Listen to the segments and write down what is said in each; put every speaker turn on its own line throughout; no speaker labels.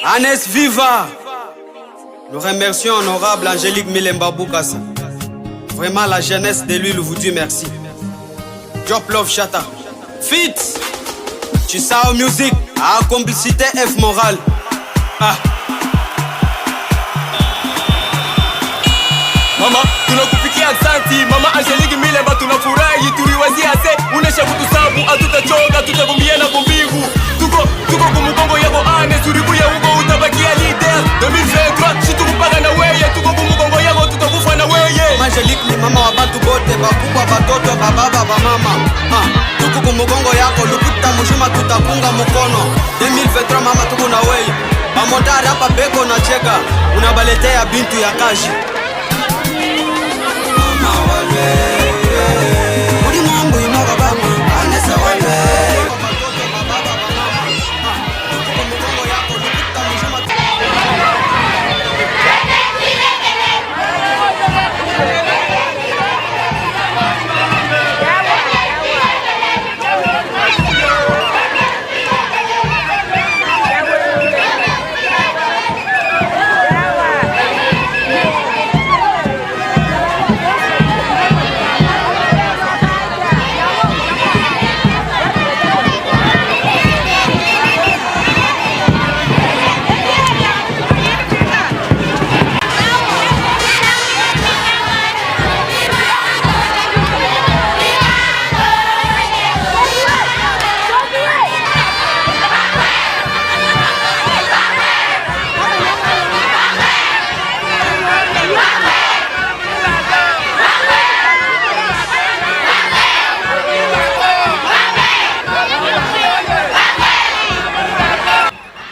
Anes Viva. Nous remercions honorable Angélique Milemba Boukassa. Vraiment la jeunesse de l'huile vous dit merci. Job Love Chata. Fit. Chisao Music. Complicité F Moral.
Mama, tunakupikia asante. Mama Angélique Milemba tunafurahi. Tuliwazia se, unesha kutusabu. Hatutachoka, tutavumbia na kumbigu. Tuko kumugongo yako ane. Suribuya huko utabakia leader 2023, si tukupaka na weye. Tuko kumugongo yako tutakufa na weye.
Angélique ni mama wa batu bote. Bakubwa, batoto, bababa, bamama. Tuko kumugongo yako. Lukuta mujima tutapunga mukono 2023 mama tuko na weye. Bamodari hapa beko na cheka. Unabaletea bintu ya kashi. Mama wale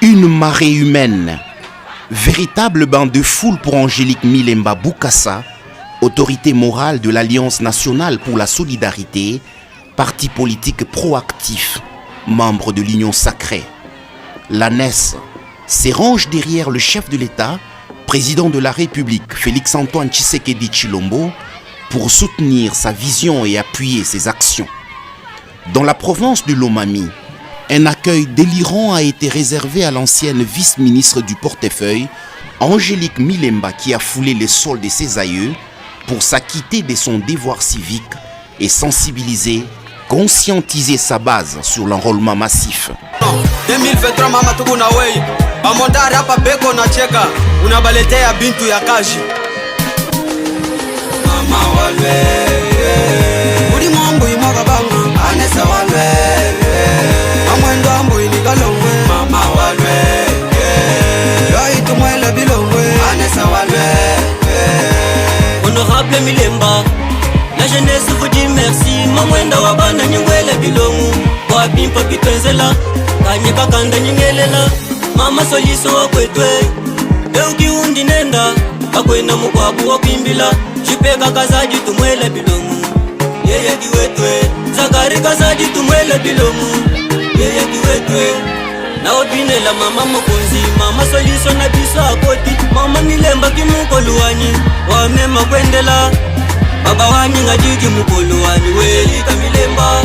Une marée humaine, véritable bain de foule pour Angélique Milemba Boukassa, autorité morale de l'Alliance nationale pour la solidarité, parti politique proactif, membre de l'Union sacrée. L'ANES s'érange derrière le chef de l'État, président de la République, Félix-Antoine Tshisekedi Tshilombo, pour soutenir sa vision et appuyer ses actions. Dans la province de Lomami, un accueil délirant a été réservé à l'ancienne vice-ministre du portefeuille, Angélique Milemba, qui a foulé les sols de ses aïeux pour s'acquitter de son devoir civique et sensibiliser, conscientiser sa base sur l'enrôlement massif.
2023 mama tuko na weye. Bamodari hapa beko na cheka. Unabaletea bintu ya kashi. Mama wale uri mambo imoga banga anesa wale. Mama walwe, yoi tumwele bilongwe, anesa walwe.
Honorable Milemba, la jeunesse vous dit merci. Mamwenda wabana nyingwele bilongu, wapimpa pitwenzela, kanyeka kanda nyingelela. Mama soliso wakwetwe, euki undi nenda, kakwena mukwabu wakimbila. Jipeka kazaji tumwele bilongu, yeye kiwetwe. Zakari kazaji tumwele bilongu, yeye kiwetwe. Na odinela mama mokonzi, mama soliso na biso akoti. Mama Milemba kimukoluwanyi, wamema kwendela. Baba wanyi ngajiji mukoluwanyi, welika Milemba.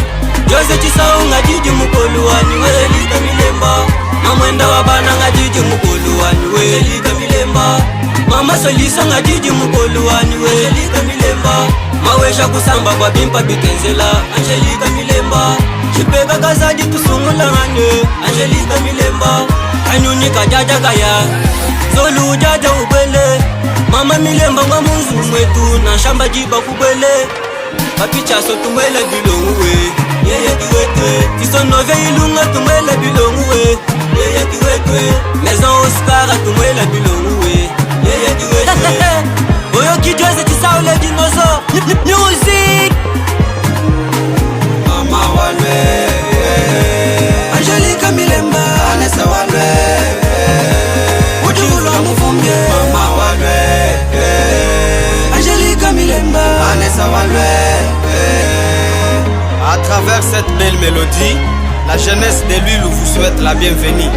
Jose Chisao ngajiji mukoluwanyi, welika Milemba. Mamwenda wabana ngajiji mukoluwanyi, welika Milemba. Mama soliso ngajiji mukoluwanyi, welika Milemba. Mawesha kusamba kwa bimpa bitenzela, Angélique Milemba. Chipeka kazaji tusungula ngane, Angélique Milemba. Kanyuni kajaja kaya, zolu jaja ubele. Mama Milemba nga munzu mwetu, na shamba jiba kubele. Papicha so tumwele bilongu we, yeye kiwetwe. Tisonove ilunga tumwele bilongu we, yeye kiwetwe. Maison Oscar tumwele bilongu we, yeye kiwetwe. Oyo kijweze Chisao le dinosaure. Music.
Mama walwe, Angélique Milemba, anesa walwe. Ujula mufumbie, mama walwe. Angélique Milemba, anesa walwe. À travers cette belle mélodie, la jeunesse de l'huile vous souhaite la bienvenue.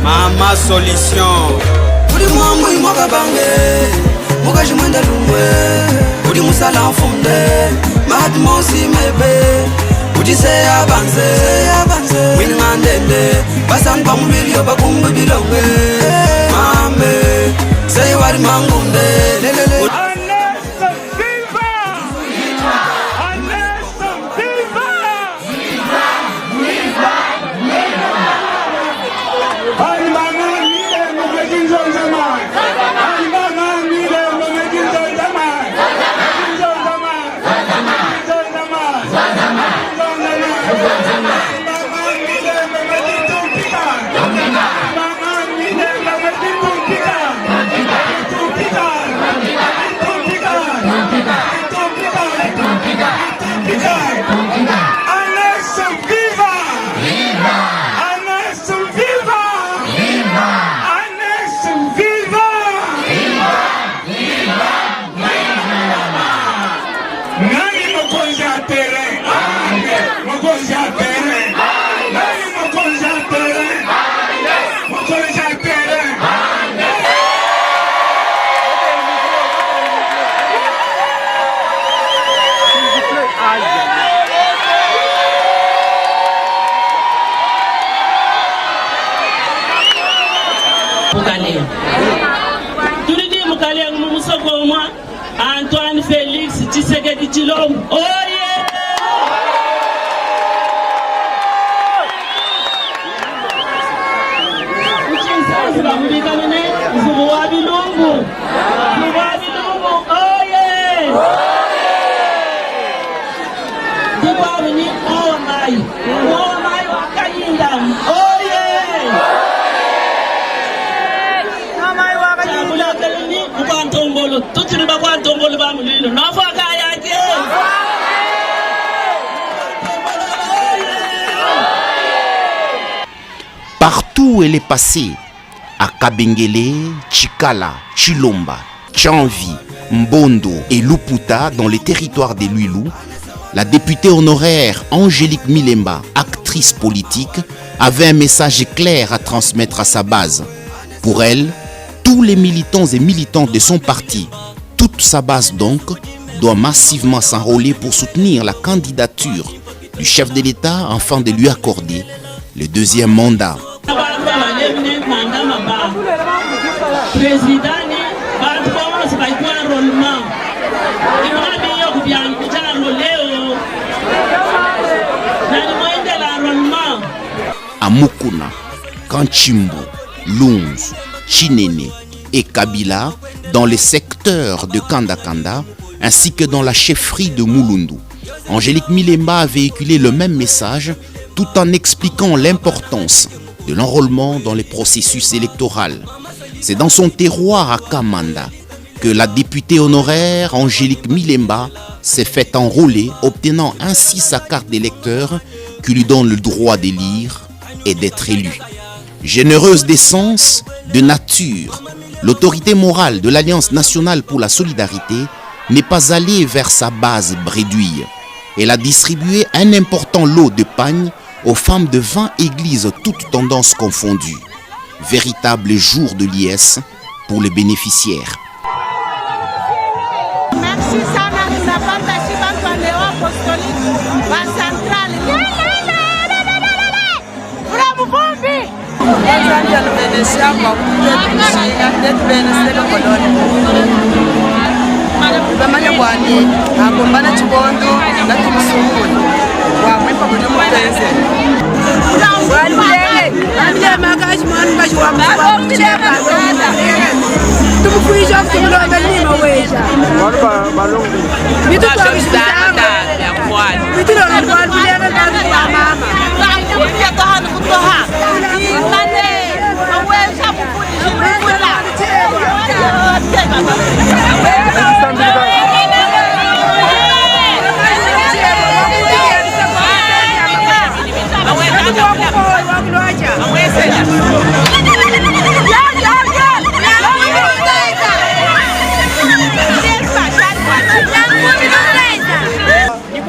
Mama Solution. Uri mwangu imoga bange, muga jimwenda lumwe. Uri musala mfunde, mahatmosi mebe. Udi se abanze, win mandende. Basan pamulio bakumbu bilo.
Mukaleng. Tulidi Mukaleng Mumusokoma, Antoine Félix Tshisekedi Tshilombo. Oh yeah! Bamubikamene, Zubuwabilungu. Zubuwabilungu. Oh yeah! Dibabini, oh my. Oh my wakayinda. Oh yeah! Chabulalini, ukwantombolo. Tuturi bakwantombolo bamulilo. Nafaka yake.
Partout où elle est passée, à Kabengele, Chikala, Chilomba, Tchanvi, Mbondo et Luputa dans les territoires des Luilou, la députée honoraire Angélique Milemba, actrice politique, avait un message clair à transmettre à sa base. Pour elle, tous les militants et militantes de son parti, toute sa base donc, doit massivement s'enrôler pour soutenir la candidature du chef de l'État afin de lui accorder le deuxième mandat. À Mukuna, Kanchimbo, Lunzu, Chinene et Kabila, dans les secteurs de Kanda-Kanda, ainsi que dans la chefferie de Mulundu, Angélique Milemba a véhiculé le même message tout en expliquant l'importance de l'enrôlement dans les processus électoraux. C'est dans son terroir à Kamanda que la députée honoraire Angélique Milemba s'est fait enrôler, obtenant ainsi sa carte d'électeur qui lui donne le droit d'élire et d'être élue. Généreuse d'essence, de nature, l'autorité morale de l'Alliance nationale pour la solidarité n'est pas allée vers sa base brédouille. Elle a distribué un important lot de pagnes aux femmes de 20 églises, toutes tendances confondues. Véritable jour de liesse pour les bénéficiaires.
Merci sana tunapata shiba kwa leo apostolique wa central. Bravo bombi. Ezanja lumenesha kwa kutepisha ndetu benesele koloni. Bamanya kwani akombana chibondo ngatumusungule. Wa mwipa kuti muteze. Ande magaji manu gaji wa mwa mcheka. Tumukuisha kumulomba nima weja.
Balongo.
Bitu kwa mshitanga ya kwani. Bitu kwa kwani bilanga kazi ya mama. Ya kahanu kutoha. Mane weja kufundisha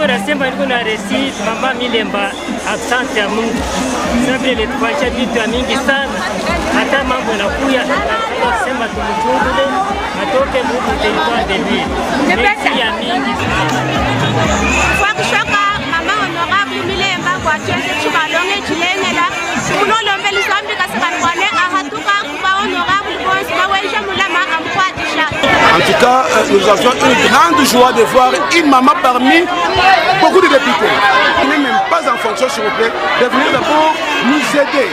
Nasema niko na resi mama Milemba, asante ya Mungu. Sababu imetufanyisha vitu mingi sana. Hata mambo yanakuya nasema tumchungule atoke Mungu territoire de lui. Merci ya mingi.
Kwa kushoka mama honorable Milemba kwa cheze chibalonge chilengela. Kuno lombeli zambi kasikane ahatuka kuba honorable boss baweja mulama amkwadisha.
En tout cas, nous avions une grande joie de voir une maman parmi beaucoup de députés. Qui n'est même pas en fonction, s'il vous plaît, de venir d'abord nous aider.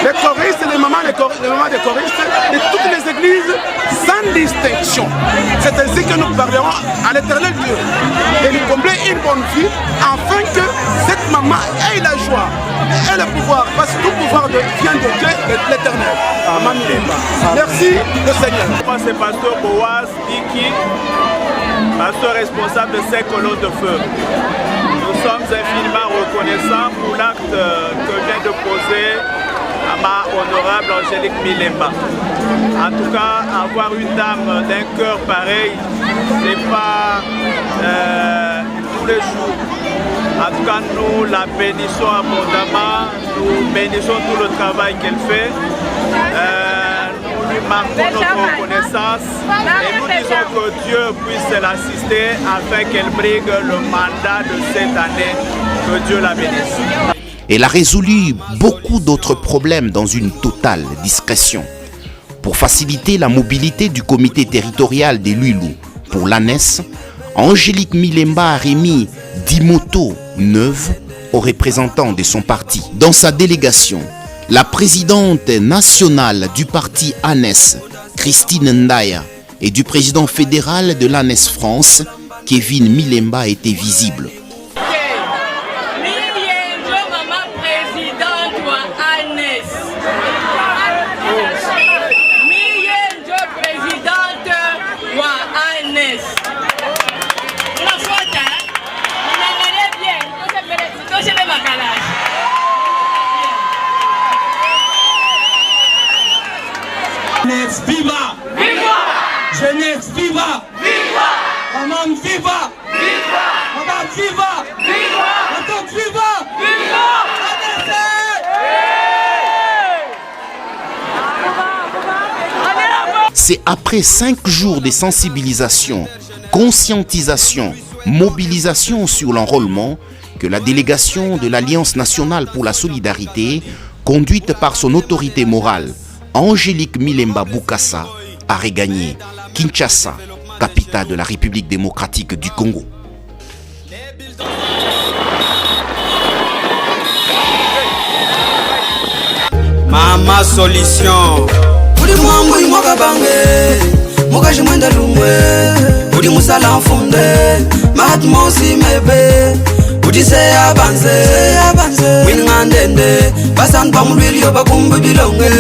Les choristes, les mamans des choristes de toutes les églises sans distinction. C'est ainsi que nous parlerons à l'éternel Dieu de lui combler une bonne vie afin que cette maman ait la joie et le pouvoir, parce que tout pouvoir vient de Dieu, de l'éternel. Maman Milemba. Merci le Seigneur.
Moi c'est pasteur Boaz Diki, pasteur responsable de ces colonnes de feu. Nous sommes infiniment reconnaissants pour l'acte que vient de poser ma honorable Angélique Milemba. En tout cas, avoir une dame d'un cœur pareil, c'est pas tous les jours. En tout cas, nous la bénissons abondamment, nous bénissons tout le travail qu'elle fait. Nous lui marquons notre reconnaissance et nous disons que Dieu puisse l'assister afin qu'elle brigue le mandat de cette année. Que Dieu la bénisse.
Elle a résolu beaucoup d'autres problèmes dans une totale discrétion. Pour faciliter la mobilité du comité territorial des Lulou pour l'ANES, Angélique Milemba a remis 10 motos neuves aux représentants de son parti. Dans sa délégation, la présidente nationale du parti ANES, Christine Ndaya, et du président fédéral de l'ANES France, Kevin Milemba, étaient visibles.
Jeunesse viva! Viva! Jeunesse viva! Viva! Maman viva! Viva! Madame viva! Viva! Madame viva! Viva!
C'est après 5 jours de sensibilisation, conscientisation, mobilisation sur l'enrôlement que la délégation de l'Alliance nationale pour la solidarité, conduite par son autorité morale, Angélique Milemba Bukasa, a regagné Kinshasa, capitale de la République démocratique du Congo.
Mama solution. Udi mwambo imoga bange, mugaji mwenda lumwe. Udi musala mfunde, mahatmosi mebe. Udi se abanze, winngandende. Basan pamulwili obakumbu bilonge.